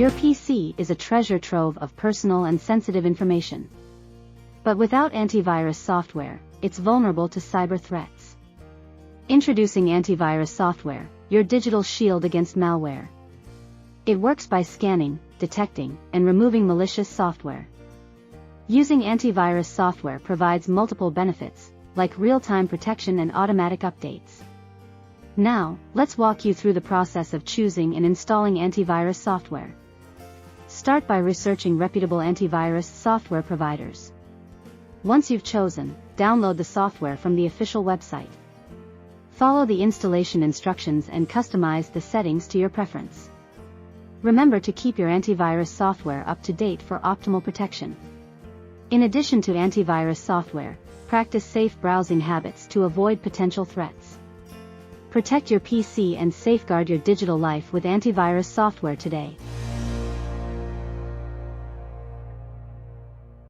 Your PC is a treasure trove of personal and sensitive information. But without antivirus software, it's vulnerable to cyber threats. Introducing antivirus software, your digital shield against malware. It works by scanning, detecting, and removing malicious software. Using antivirus software provides multiple benefits, like real-time protection and automatic updates. Now, let's walk you through the process of choosing and installing antivirus software. Start by researching reputable antivirus software providers. Once you've chosen, download the software from the official website. Follow the installation instructions and customize the settings to your preference. Remember to keep your antivirus software up to date for optimal protection. In addition to antivirus software, practice safe browsing habits to avoid potential threats. Protect your PC and safeguard your digital life with antivirus software today.